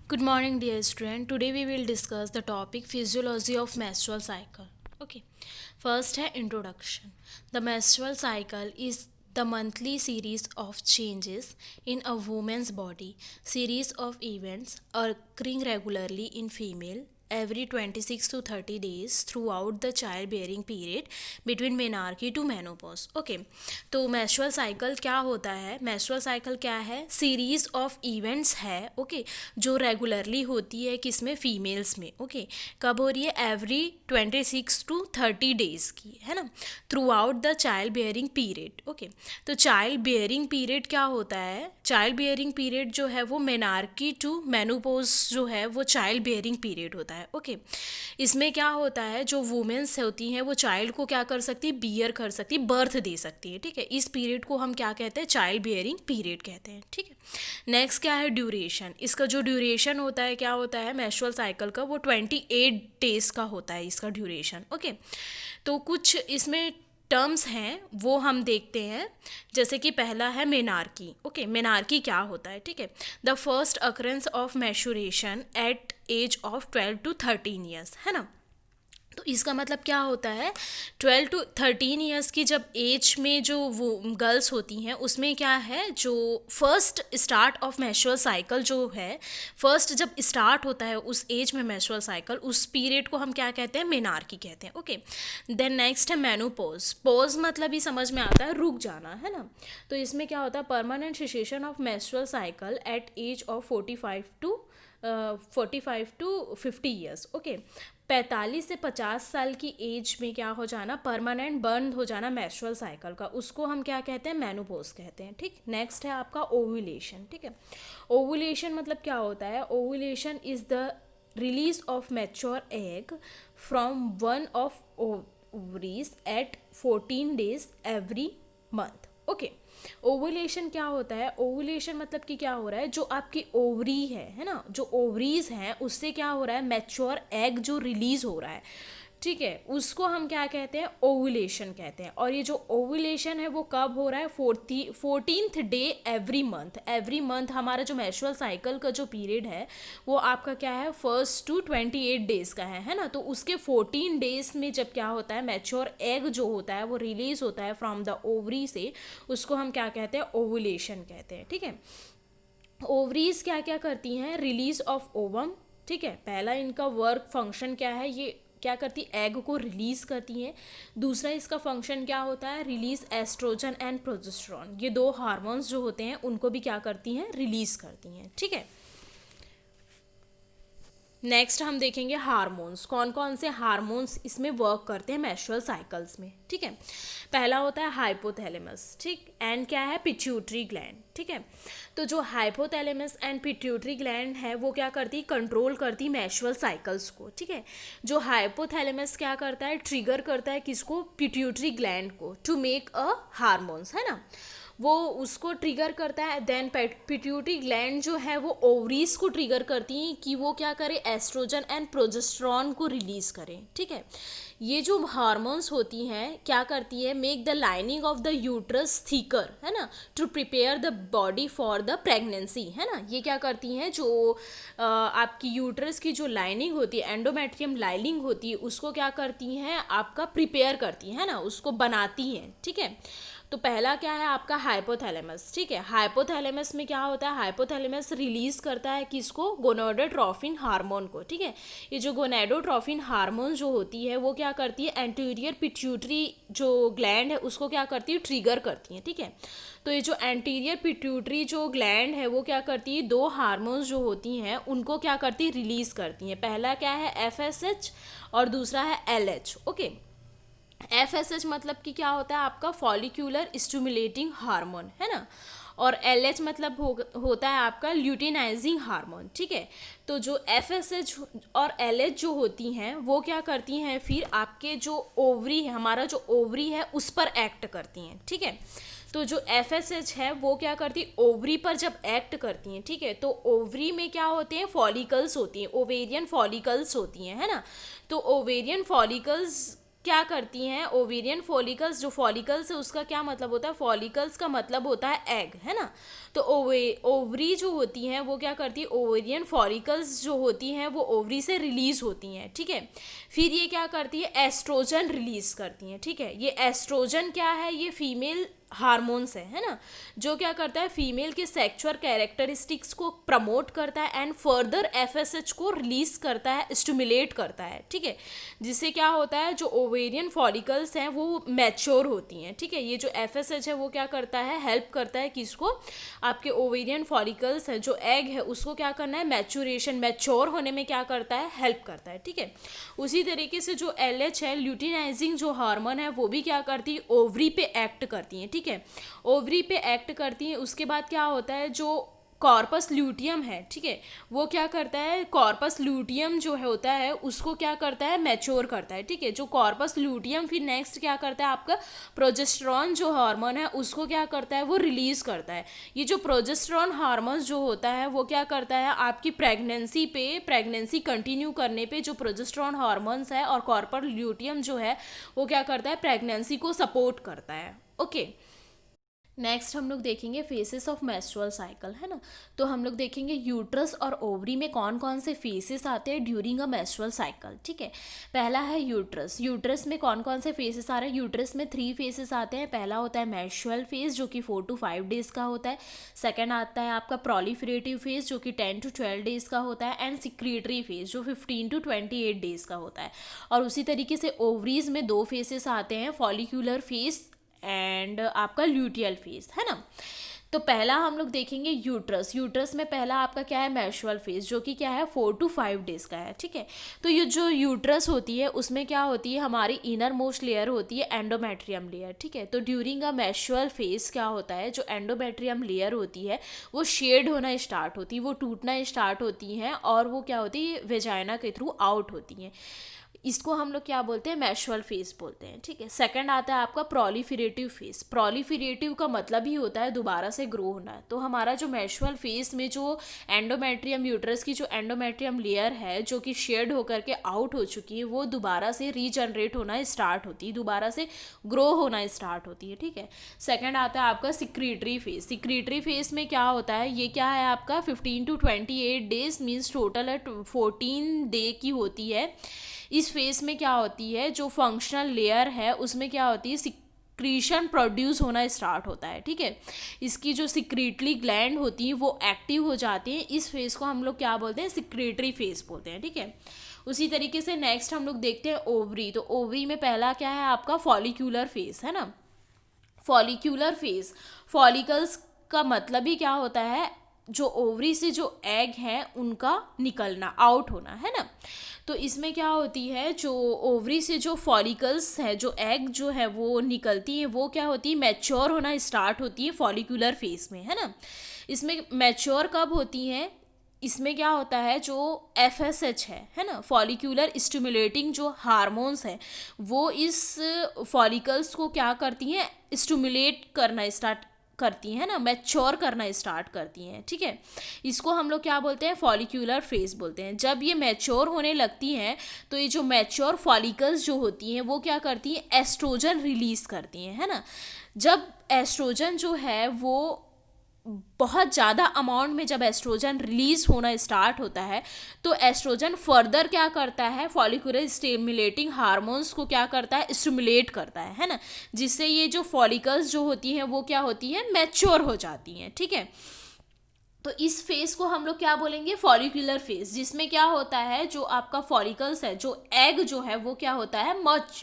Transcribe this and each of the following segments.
Good morning, dear student. Today we will discuss the topic physiology of menstrual cycle. Okay. First है introduction. The menstrual cycle is the monthly series of changes in a woman's body, series of events occurring regularly in female every 26 to 30 days throughout the childbearing period between menarche to menopause. Okay तो menstrual cycle क्या होता है? menstrual cycle क्या है? Series of events है okay जो regularly होती है किसमें फीमेल्स में ओके कब हो रही है एवरी 26 टू 30 डेज की है ना through out the child bearing period okay तो चाइल्ड बियरिंग पीरियड क्या होता है चाइल्ड बियरिंग पीरियड जो है वो मेनार्की टू मेनोपोज जो है वो चाइल्ड बियरिंग पीरियड होता है ओके इसमें क्या होता है जो वुमेन्स होती हैं वो चाइल्ड को क्या कर सकती है बियर कर सकती है बर्थ दे सकती है ठीक है इस पीरियड को हम क्या कहते हैं चाइल्ड बियरिंग पीरियड कहते हैं ठीक है नेक्स्ट क्या है ड्यूरेशन इसका जो ड्यूरेशन होता है क्या होता है मेंस्ट्रुअल साइकिल का वो 28 डेज का होता है इसका ड्यूरेशन ओके तो कुछ इसमें टर्म्स हैं वो हम देखते हैं जैसे कि पहला है मेनार्की ओके मेनार्की क्या होता है ठीक है the first occurrence of maturation at age of 12 to 13 years है ना तो इसका मतलब क्या होता है 12 टू 13 ईयर्स की जब एज में जो वो गर्ल्स होती हैं उसमें क्या है जो first start of menstrual cycle जो है फर्स्ट जब स्टार्ट होता है उस एज में मेंस्ट्रुअल साइकिल उस पीरियड को हम क्या कहते हैं मेनार्की कहते हैं ओके देन नेक्स्ट है मेनोपॉज पॉज मतलब ही समझ में आता है रुक जाना है ना तो इसमें क्या होता है permanent cessation of menstrual cycle at age of 45 to 50 years okay 45 से 50 साल की एज में क्या हो जाना परमानेंट बंद हो जाना मेंस्ट्रुअल साइकिल का उसको हम क्या कहते हैं मेनोपॉज कहते हैं ठीक नेक्स्ट है आपका ओव्यूलेशन ठीक है ओव्यूलेशन मतलब क्या होता है ovulation is the release of mature egg from one of ovaries at 14 days every month okay ovulation क्या होता है ओवुलेशन मतलब कि क्या हो रहा है जो आपकी ओवरी है ना जो ओवरीज हैं उससे क्या हो रहा है मैच्योर एग जो रिलीज हो रहा है ठीक है उसको हम क्या कहते हैं ओवुलेशन कहते हैं और ये जो ओवुलेशन है वो कब हो रहा है 14th डे एवरी मंथ हमारा जो मेंस्ट्रुअल साइकिल का जो पीरियड है वो आपका क्या है फर्स्ट टू 28 डेज का है ना तो उसके 14 डेज में जब क्या होता है मैच्योर एग जो होता है वो रिलीज होता है फ्रॉम द ओवरी से उसको हम क्या कहते हैं ओवुलेशन कहते हैं ठीक है ओवरीज क्या क्या करती हैं रिलीज ऑफ ओवम ठीक है पहला इनका वर्क फंक्शन क्या है ये क्या करती एग को रिलीज़ करती हैं दूसरा इसका फंक्शन क्या होता है रिलीज़ एस्ट्रोजन एंड प्रोजेस्टेरॉन ये दो हार्मोन्स जो होते हैं उनको भी क्या करती हैं रिलीज़ करती हैं ठीक है नेक्स्ट हम देखेंगे हार्मोन्स कौन कौन से हार्मोन्स इसमें वर्क करते हैं मेंस्ट्रुअल साइकिल्स में ठीक है पहला होता है हाइपोथैलेमस ठीक एंड क्या है पिट्यूटरी ग्लैंड ठीक है तो जो हाइपोथैलेमस एंड पिट्यूटरी ग्लैंड है वो क्या करती कंट्रोल करती मेंस्ट्रुअल साइकिल्स को ठीक है जो हाइपोथैलेमस क्या करता है ट्रिगर करता है किसको पिट्यूटरी ग्लैंड को टू मेक अ हार्मोन्स है ना वो उसको ट्रिगर करता है देन पिट्यूटरी ग्लैंड जो है वो ओवरीज को ट्रिगर करती हैं कि वो क्या करे एस्ट्रोजन एंड प्रोजेस्टेरॉन को रिलीज़ करें ठीक है ये जो हार्मोन्स होती हैं क्या करती है make the lining of the uterus thicker है ना to prepare the body for the pregnancy है ना ये क्या करती हैं जो आपकी यूट्रस की जो लाइनिंग होती है एंडोमेट्रियम लाइनिंग होती है उसको क्या करती हैं आपका प्रिपेयर करती है ना उसको बनाती हैं ठीक है तो पहला क्या है आपका हाइपोथैलेमस ठीक है हाइपोथैलेमस में क्या होता है हाइपोथैलेमस रिलीज करता है किसको गोनाडोट्रोफिन हार्मोन को ठीक है ये जो गोनाडोट्रोफिन हार्मोन जो होती है वो क्या करती है एंटीरियर पिट्यूटरी जो ग्लैंड है उसको क्या करती है ट्रिगर करती है ठीक है तो ये जो एंटीरियर पिट्यूटरी जो ग्लैंड है वो क्या करती है दो हार्मोन्स जो होती हैं उनको क्या करती है रिलीज करती हैं पहला क्या है FSH और दूसरा है LH ओके FSH मतलब कि क्या होता है आपका फॉलिक्यूलर स्टिमुलेटिंग हार्मोन है ना और LH मतलब होता है आपका ल्यूटिनाइजिंग हार्मोन ठीक है तो जो FSH और LH जो होती हैं वो क्या करती हैं फिर आपके जो ओवरी है हमारा जो ओवरी है उस पर एक्ट करती हैं ठीक है तो जो FSH है वो क्या करती है ओवरी पर जब एक्ट करती हैं ठीक है तो ओवरी में क्या होते हैं फॉलिकल्स होती हैं ओवेरियन फॉलिकल्स होती हैं है ना तो ओवेरियन फॉलिकल्स क्या करती हैं ओवेरियन फॉलिकल्स, जो फॉलिकल्स है उसका क्या मतलब होता है, फॉलिकल्स का मतलब होता है एग, है ना। तो ओवरी जो होती हैं वो क्या करती है, ओवेरियन फॉलिकल्स जो होती हैं वो ओवरी से रिलीज होती हैं, ठीक है। फिर ये क्या करती है, एस्ट्रोजन रिलीज करती हैं, ठीक है। ये एस्ट्रोजन क्या है, ये फीमेल हार्मोन्स है ना, जो क्या करता है फीमेल के सेक्सुअल कैरेक्टरिस्टिक्स को प्रमोट करता है एंड फर्दर एफएसएच को रिलीज करता है, स्टिमुलेट करता है, ठीक है। जिससे क्या होता है, जो ओवेरियन फॉलिकल्स हैं वो मैच्योर होती हैं, ठीक है। ये जो एफएसएच है वो क्या करता है, हेल्प करता है किसको, आपके ओवेरियन फॉलिकल्स है जो एग है उसको क्या करना है, मैच्योरेशन, मैच्योर होने में क्या करता है, हेल्प करता है, ठीक है। उसी तरीके से जो एलएच है, ल्यूटिनाइजिंग जो हार्मोन है, वो भी क्या करती है, ओवरी पे एक्ट करती हैं, ठीक है। ओवरी पे एक्ट करती हैं। उसके बाद क्या होता है, जो कॉर्पस ल्यूटियम है, ठीक है, वो क्या करता है, कॉर्पस ल्यूटियम जो है होता है उसको क्या करता है, मैच्योर करता है, ठीक है। जो कॉर्पस ल्यूटियम फिर नेक्स्ट क्या करता है, आपका प्रोजेस्टेरॉन जो हार्मोन है उसको क्या करता है, वो रिलीज करता है। ये जो प्रोजेस्टेरॉन हार्मोन जो होता है वो क्या करता है, आपकी प्रेगनेंसी पे, प्रेगनेंसी कंटिन्यू करने पे जो प्रोजेस्टेरॉन हार्मोन्स है और कॉर्पस ल्यूटियम जो है वो क्या करता है, प्रेगनेंसी को सपोर्ट करता है, ओके। नेक्स्ट हम लोग देखेंगे फेसेस ऑफ मेंस्ट्रुअल साइकिल, है ना। तो हम लोग देखेंगे यूट्रस और ओवरी में कौन कौन से फेसेस आते हैं ड्यूरिंग अ मेंस्ट्रुअल साइकिल, ठीक है। पहला है यूट्रस। यूट्रस में कौन कौन से फेसेस आ रहे हैं, यूट्रस में 3 फेसेस आते हैं। पहला होता है मेंस्ट्रुअल फेज जो कि 4 to 5 डेज का होता है। सेकेंड आता है आपका प्रोलिफरेटिव फेज जो कि 10 to 12 डेज का होता है, एंड सिक्रीटरी फेज जो 15 to 28 डेज का होता है। और उसी तरीके से ओवरीज में 2 फेसेस आते हैं, फॉलिक्यूलर फेज एंड आपका ल्यूटियल फेज, है ना। तो पहला हम लोग देखेंगे यूट्रस। यूट्रस में पहला आपका क्या है, मेंस्ट्रुअल फेज जो कि क्या है 4 to 5 डेज का है, ठीक है। तो ये जो यूट्रस होती है उसमें क्या होती है, हमारी इनर मोस्ट लेयर होती है एंडोमेट्रियम लेयर, ठीक है। तो ड्यूरिंग अ मेंस्ट्रुअल फेज क्या होता है, जो एंडोमेट्रियम लेयर होती है वो शेड होना स्टार्ट होती है, वो टूटना स्टार्ट होती हैं और वो क्या होती है, वेजाइना के थ्रू आउट होती हैं। इसको हम लोग क्या बोलते हैं, मेंस्ट्रुअल फेज बोलते हैं, ठीक है। सेकंड आता है आपका प्रोलिफरेटिव फेज। प्रोलिफरेटिव का मतलब ही होता है दोबारा से ग्रो होना। तो हमारा जो मेंस्ट्रुअल फेज में जो एंडोमेट्रियम, यूट्रस की जो एंडोमेट्रियम लेयर है जो कि शेड होकर के आउट हो चुकी है, वो दोबारा से रीजनरेट होना स्टार्ट होती है, दोबारा से ग्रो होना स्टार्ट होती है, ठीक है। सेकेंड आता है आपका सिक्रीटरी फेज। सिक्रीटरी फेज में क्या होता है, ये क्या है आपका 15 to 28 days means total 14 day की होती है। इस फेज में क्या होती है, जो फंक्शनल लेयर है उसमें क्या होती है, सिक्रीशन प्रोड्यूस होना स्टार्ट होता है, ठीक है। इसकी जो सिक्रीटरी ग्लैंड होती है वो एक्टिव हो जाती है। इस फेज को हम लोग क्या बोलते हैं, सिक्रीटरी फेज बोलते हैं, ठीक है। उसी तरीके से नेक्स्ट हम लोग देखते हैं ओवरी। तो ओवरी में पहला क्या है आपका फॉलिक्यूलर फेज, है ना। फॉलिक्यूलर फेज, फॉलिकल्स का मतलब ही क्या होता है, जो ओवरी से जो एग है उनका निकलना, आउट होना, है ना। तो इसमें क्या होती है, जो ओवरी से जो फॉलिकल्स है, जो एग जो है वो निकलती है, वो क्या होती है, मैच्योर होना स्टार्ट होती है फॉलिक्यूलर फेज में, है ना। इसमें मैच्योर कब होती हैं, इसमें क्या होता है, जो एफएसएच है ना, फॉलिक्यूलर स्टिमुलेटिंग जो हार्मोन्स है वो इस फॉलिकल्स को क्या करती हैं, स्टिमुलेट करना स्टार्ट करती हैं ना, मैच्योर करना स्टार्ट करती हैं, ठीक है। इसको हम लोग क्या बोलते हैं, फॉलिक्यूलर फेज बोलते हैं। जब ये मैच्योर होने लगती हैं तो ये जो मैच्योर फॉलिकल्स जो होती हैं वो क्या करती हैं, एस्ट्रोजन रिलीज करती हैं, है ना। जब एस्ट्रोजन जो है वो बहुत ज़्यादा अमाउंट में जब एस्ट्रोजन रिलीज होना स्टार्ट होता है तो एस्ट्रोजन फर्दर क्या करता है, फॉलिकुलर स्टिमुलेटिंग हार्मोन्स को क्या करता है, स्टिमुलेट करता है ना। जिससे ये जो फॉलिकल्स जो होती हैं वो क्या होती है, मैच्योर हो जाती हैं, ठीक है। तो इस फेज को हम लोग क्या बोलेंगे, फॉलिकुलर फेज, जिसमें क्या होता है, जो आपका फॉलिकल्स है, जो एग जो है वो क्या होता है,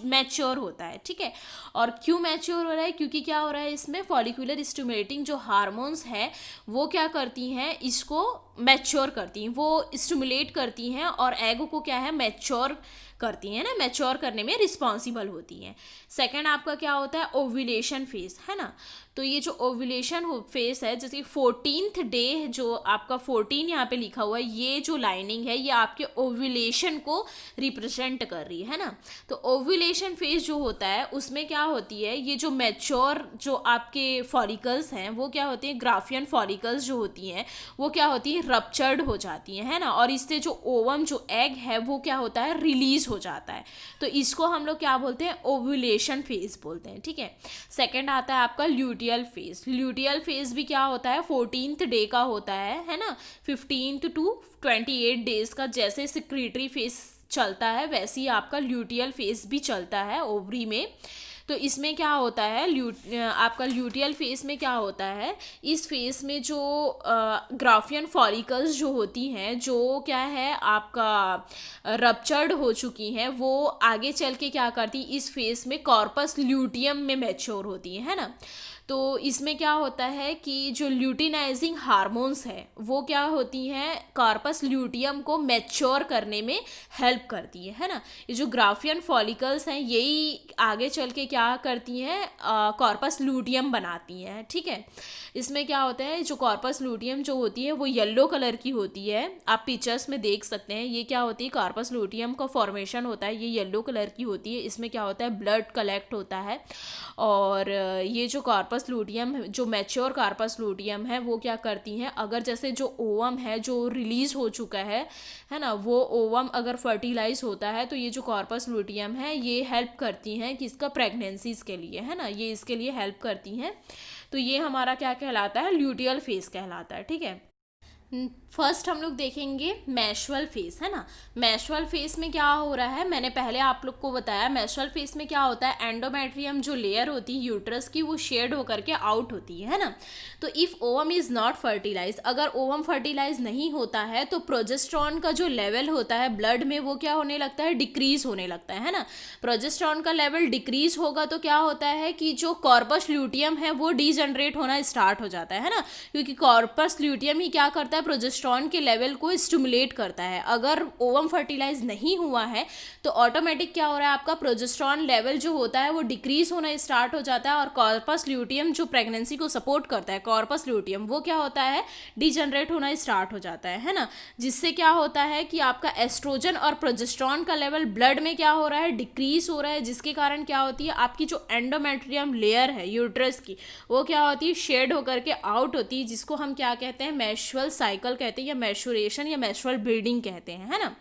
मैच्योर होता है, ठीक है। और क्यों मैच्योर हो रहा है, क्योंकि क्या हो रहा है, इसमें फॉलिकुलर स्टिमुलेटिंग जो हार्मोन्स हैं वो क्या करती हैं, इसको मैच्योर करती हैं, वो स्टिमुलेट करती हैं और एग को क्या है, मैच्योर करती हैं ना, मैच्योर करने में रिस्पॉन्सिबल होती हैं। सेकंड आपका क्या होता है, ओव्यूलेशन फेज, है ना। तो ये जो ओव्यूलेशन फेज है, जैसे 14th डे जो आपका 14 यहाँ पे लिखा हुआ है, ये जो लाइनिंग है ये आपके ओव्यूलेशन को रिप्रेजेंट कर रही है ना। तो ओव्यूलेशन फेज जो होता है उसमें क्या होती है, ये जो मैच्योर जो आपके फॉलिकल्स हैं वो क्या होती हैं, ग्राफियन फॉलिकल्स जो होती हैं वो क्या होती हैं, रप्चर्ड हो जाती है ना, और इससे जो ओवम जो एग है वो क्या होता है, रिलीज हो जाता है। तो इसको हम लोग क्या बोलते हैं, ओव्यूलेशन फेज बोलते हैं, ठीक है। सेकंड आता है आपका ल्यूटियल फेज। ल्यूटियल फेज भी क्या होता है, 14th डे का होता है ना, 15 to 28 डेज का। जैसे सिक्रीटरी फेज चलता है वैसे ही आपका ल्यूटियल फेज भी चलता है ओवरी में। तो इसमें क्या होता है, आपका ल्यूटियल फेस में क्या होता है, इस फेस में जो ग्राफियन फॉलिकल्स जो होती हैं, जो क्या है आपका रप्चर्ड हो चुकी हैं, वो आगे चल के क्या करती, इस फेस में कॉर्पस ल्यूटियम में मैच्योर होती है ना। तो इसमें क्या होता है कि जो ल्यूटिनाइजिंग हार्मोन्स है वो क्या होती हैं, कॉर्पस ल्यूटियम को मैच्योर करने में हेल्प करती है ना। ये जो ग्राफियन फॉलिकल्स हैं यही आगे चल के क्या करती हैं, कॉर्पस ल्यूटियम बनाती हैं, ठीक है। इसमें क्या होता है, जो कॉर्पस ल्यूटियम जो होती है वो येलो कलर की होती है, आप पिक्चर्स में देख सकते हैं। ये क्या होती है, कॉर्पस ल्यूटियम का फॉर्मेशन होता है, ये येलो कलर की होती है। इसमें क्या होता है, ब्लड कलेक्ट होता है, और ये जो कॉर्पस लूटियम, जो मैच्योर कार्पस लूटियम है, वो क्या करती हैं, अगर जैसे जो ओवम है जो रिलीज हो चुका है ना, वो ओवम अगर फर्टिलाइज होता है तो ये जो कार्पस लूटियम है ये हेल्प करती हैं कि इसका प्रेगनेंसीज के लिए, है ना, ये इसके लिए हेल्प करती हैं। तो ये हमारा क्या कहलाता है, ल्यूटियल फेज कहलाता है, ठीक है। फर्स्ट हम लोग देखेंगे मैशुअल फेस, है ना। मैशुअल फेस में क्या हो रहा है, मैंने पहले आप लोग को बताया, मैशुअल फेस में क्या होता है, एंडोमेट्रियम जो लेयर होती है यूट्रस की वो शेड होकर के आउट होती है ना। तो if ovum is not fertilize, अगर ओवम फर्टिलाइज नहीं होता है तो प्रोजेस्टेरॉन का जो लेवल होता है ब्लड में वो क्या होने लगता है, डिक्रीज होने लगता है ना। प्रोजेस्टेरॉन का लेवल डिक्रीज होगा तो क्या होता है कि जो कॉर्पस ल्यूटियम है वो डीजनरेट होना स्टार्ट हो जाता है ना, क्योंकि कॉर्पस ल्यूटियम ही क्या करता है, प्रोजेस्टेरॉन के लेवल को स्टिमुलेट करता है। अगर ओवम फर्टिलाइज नहीं हुआ है तो ऑटोमेटिक क्या हो रहा है, आपका प्रोजेस्टेरॉन लेवल जो होता है वो डिक्रीज होना स्टार्ट हो जाता है, और कॉर्पस ल्यूटियम जो प्रेगनेंसी को सपोर्ट करता है, कॉर्पस ल्यूटियम, वो क्या होता है, डीजनरेट होना स्टार्ट हो जाता है ना। जिससे क्या होता है कि आपका एस्ट्रोजन और प्रोजेस्टेरॉन का लेवल ब्लड में क्या हो रहा है, डिक्रीज हो रहा है, जिसके कारण क्या होती है, आपकी जो एंडोमेट्रियम लेयर है यूट्रस की वो क्या होती है, शेड होकर के आउट होती है, जिसको हम क्या कहते हैं, मेंस्ट्रुअल साइकिल कहते हैं, या मेंस्ट्रुएशन या मेंस्ट्रुअल ब्लीडिंग कहते हैं, है ना।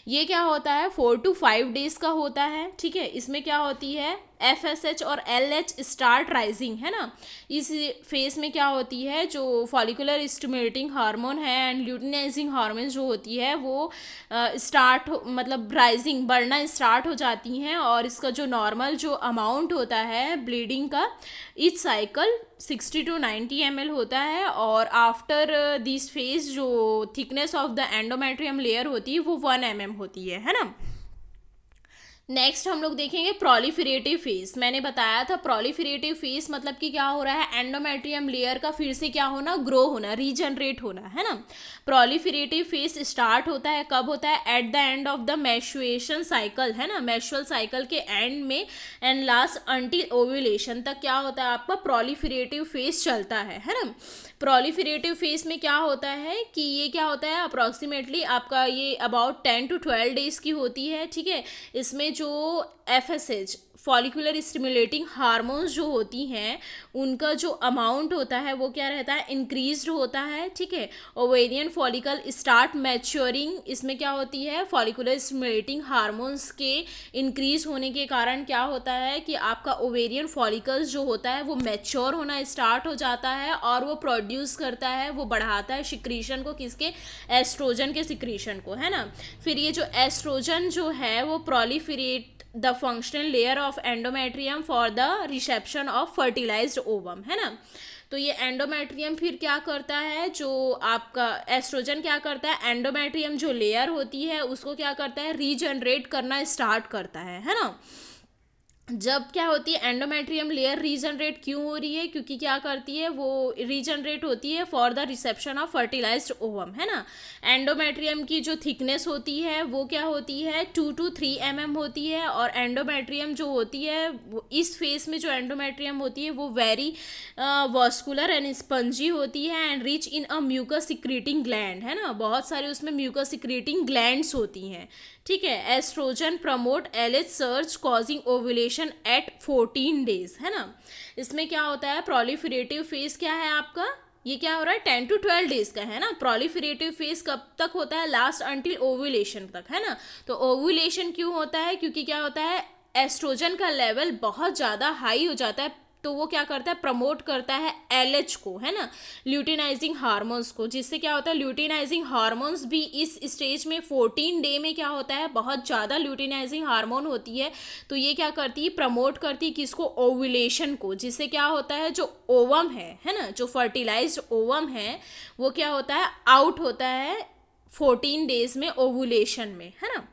ये क्या होता है, 4 to 5 डेज का होता है, ठीक है। इसमें क्या होती है, FSH और LH स्टार्ट राइजिंग, है ना। इस फेज में क्या होती है, जो फॉलिकुलर स्टिमुलेटिंग हार्मोन है एंड ल्यूटिनाइजिंग हार्मोन जो होती है वो स्टार्ट मतलब राइजिंग, बढ़ना स्टार्ट हो जाती हैं, और इसका जो नॉर्मल जो अमाउंट होता है ब्लीडिंग का ईच साइकिल 60 to 90 ml होता है, और आफ्टर दिस फेज जो thickness of the endometrium layer होती है वो 1 mm होती है ना। नेक्स्ट हम लोग देखेंगे प्रोलिफरेटिव फेस। मैंने बताया था प्रोलिफरेटिव फेस मतलब कि क्या हो रहा है, एंडोमेट्रियम लेयर का फिर से क्या होना, ग्रो होना, रीजनरेट होना, है ना। प्रोलिफरेटिव फेस स्टार्ट होता है, कब होता है, at the end of the menstruation cycle, है ना, मेंस्ट्रुअल साइकिल के एंड में, एंड लास्ट अंटिल ओव्यूलेशन तक क्या होता है, आपका प्रोलिफरेटिव फेस चलता है ना। प्रोलिफरेटिव फेस में क्या होता है कि ये क्या होता है, अप्रॉक्सीमेटली आपका ये अबाउट 10 to 12 डेज की होती है, ठीक है। इसमें जो FSH फॉलिकुलर स्टिमुलेटिंग हार्मोन्स जो होती हैं उनका जो अमाउंट होता है वो क्या रहता है, इंक्रीज्ड होता है, ठीक है। ओवेरियन फॉलिकल स्टार्ट मैच्योरिंग, इसमें क्या होती है, फॉलिकुलर स्टिमुलेटिंग हार्मोन्स के इंक्रीज होने के कारण क्या होता है कि आपका ओवेरियन फॉलिकल्स जो होता है वो मैच्योर होना स्टार्ट हो जाता है, और वो प्रोड्यूस करता है, वो बढ़ाता है सिक्रीशन को, किसके, एस्ट्रोजन के सिक्रीशन को, है ना। फिर ये जो एस्ट्रोजन जो है वो proliferate the functional layer of endometrium for the reception of fertilized ovum, है ना। तो ये एंडोमेट्रियम फिर क्या करता है, जो आपका एस्ट्रोजन क्या करता है, एंडोमेट्रियम जो लेयर होती है उसको क्या करता है, रीजनरेट करना स्टार्ट करता है ना। जब क्या होती है, एंडोमेट्रियम लेयर रीजनरेट क्यों हो रही है, क्योंकि क्या करती है, वो रीजनरेट होती है for the reception of fertilized ovum, है ना। एंडोमेट्रियम की जो थिकनेस होती है वो क्या होती है, 2 to 3 mm होती है, और एंडोमेट्रियम जो होती है इस फेस में जो एंडोमेट्रियम होती है वो वेरी वॉस्कुलर एंड स्पंजी होती है, and rich in a mucus secreting gland, है ना। बहुत सारे उसमें म्यूकस सिक्रीटिंग ग्लैंड्स होती हैं, ठीक है। Estrogen promote LH surge causing ovulation at 14 days, है ना। इसमें क्या होता है, प्रोलिफरेटिव फेज क्या है आपका, ये क्या हो रहा है 10 to 12 डेज का है ना। प्रोलिफरेटिव फेज कब तक होता है, लास्ट अंटिल ओव्यूलेशन तक, है ना। तो ओव्यूलेशन क्यों होता है, क्योंकि क्या होता है एस्ट्रोजन का लेवल बहुत ज़्यादा हाई हो जाता है, तो वो क्या करता है प्रमोट करता है एलएच को, है ना, ल्यूटिनाइजिंग हार्मोन्स को, जिससे क्या होता है ल्यूटिनाइजिंग हार्मोन्स भी इस स्टेज में 14 डे में क्या होता है बहुत ज़्यादा ल्यूटिनाइजिंग हार्मोन होती है, तो ये क्या करती है प्रमोट करती है किसको, ओव्यूलेशन को, जिससे क्या होता है जो ओवम है ना, जो फर्टिलाइज्ड ओवम है वो क्या होता है आउट होता है 14 डेज में ओव्यूलेशन में, है ना।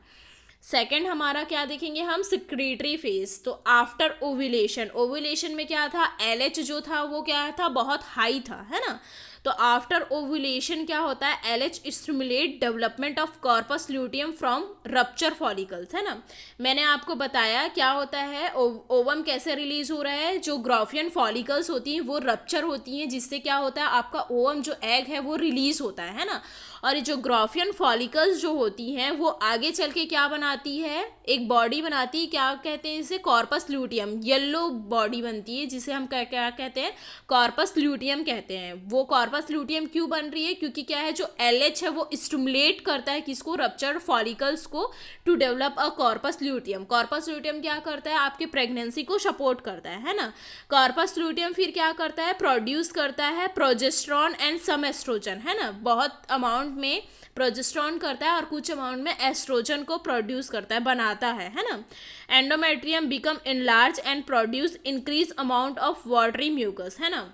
सेकंड हमारा क्या देखेंगे हम, सिक्रीटरी फेज। तो आफ्टर ओव्यूलेशन, ओव्यूलेशन में क्या था एलएच जो था वो क्या था बहुत हाई था, है ना। तो आफ्टर ओव्यूलेशन क्या होता है LH stimulate development of corpus luteum from rupture follicles, है ना। मैंने आपको बताया क्या होता है ओवम कैसे रिलीज हो रहा है, जो ग्राफियन फॉलिकल्स होती हैं वो रप्चर होती हैं, जिससे क्या होता है आपका ओवम जो एग है वो रिलीज होता है ना। और ये जो ग्राफियन फॉलिकल्स जो होती हैं वो आगे चल के क्या बनाती है, एक बॉडी बनाती है, क्या कहते हैं इसे, कॉर्पस ल्यूटियम, येलो बॉडी बनती है जिसे हम क्या कहते हैं कॉर्पस ल्यूटियम कहते हैं। वो कॉर्पस ल्यूटियम क्यों बन रही है, क्योंकि क्या है जो एलएच है वो स्टिमुलेट करता है किसको, रप्चर्ड फॉलिकल्स को to develop a corpus luteum. Corpus luteum क्या करता है आपके प्रेगनेंसी को सपोर्ट करता है ना। कॉर्पस ल्यूटियम फिर क्या करता है प्रोड्यूस करता है प्रोजेस्टेरॉन एंड सम एस्ट्रोजन, है ना, बहुत अमाउंट में प्रोजेस्टेरॉन करता है और कुछ अमाउंट में एस्ट्रोजन को प्रोड्यूस करता है, बनाता है ना। Endometrium become enlarge and produce increase amount of watery mucus, है ना।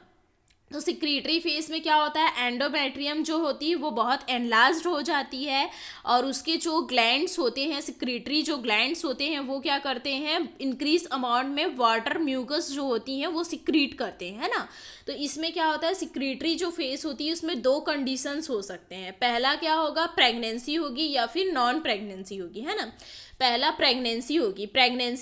तो सिक्रीटरी फेज में क्या होता है एंडोमेट्रियम जो होती है वो बहुत एनलार्ज्ड हो जाती है और उसके जो ग्लैंड्स होते हैं, सिक्रीटरी जो ग्लैंड्स होते हैं वो क्या करते हैं इंक्रीज अमाउंट में वाटर म्यूकस जो होती हैं वो सिक्रीट करते हैं, है ना। तो इसमें क्या होता है सिक्रीटरी जो फेज होती है उसमें दो कंडीशंस हो सकते हैं। पहला क्या होगा प्रेगनेंसी होगी या फिर नॉन प्रेगनेंसी होगी, है ना। पहला प्रेगनेंसी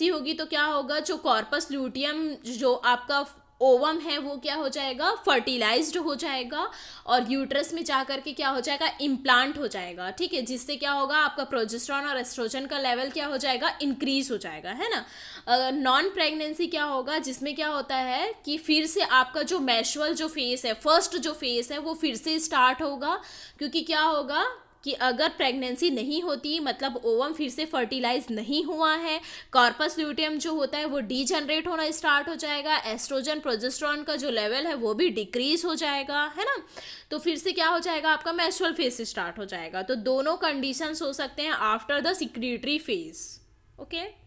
होगी तो क्या होगा जो कॉर्पस ल्यूटियम जो आपका ओवम है वो क्या हो जाएगा फर्टिलाइज्ड हो जाएगा और यूट्रस में जा करके क्या हो जाएगा इम्प्लांट हो जाएगा, ठीक है, जिससे क्या होगा आपका प्रोजेस्टेरॉन और एस्ट्रोजन का लेवल क्या हो जाएगा इंक्रीज हो जाएगा, है ना। नॉन प्रेगनेंसी क्या होगा जिसमें क्या होता है कि फिर से आपका जो मेंस्ट्रुअल जो फेस है फर्स्ट जो फेस है वो फिर से स्टार्ट होगा, क्योंकि क्या होगा कि अगर प्रेगनेंसी नहीं होती मतलब ओवम फिर से फर्टिलाइज नहीं हुआ है, कॉर्पस ल्यूटियम जो होता है वो डीजनरेट होना स्टार्ट हो जाएगा, एस्ट्रोजन प्रोजेस्टेरॉन का जो लेवल है वो भी डिक्रीज हो जाएगा, है ना। तो फिर से क्या हो जाएगा आपका मेंस्ट्रुअल फेज स्टार्ट हो जाएगा। तो दोनों कंडीशंस हो सकते हैं after the secretory phase, okay.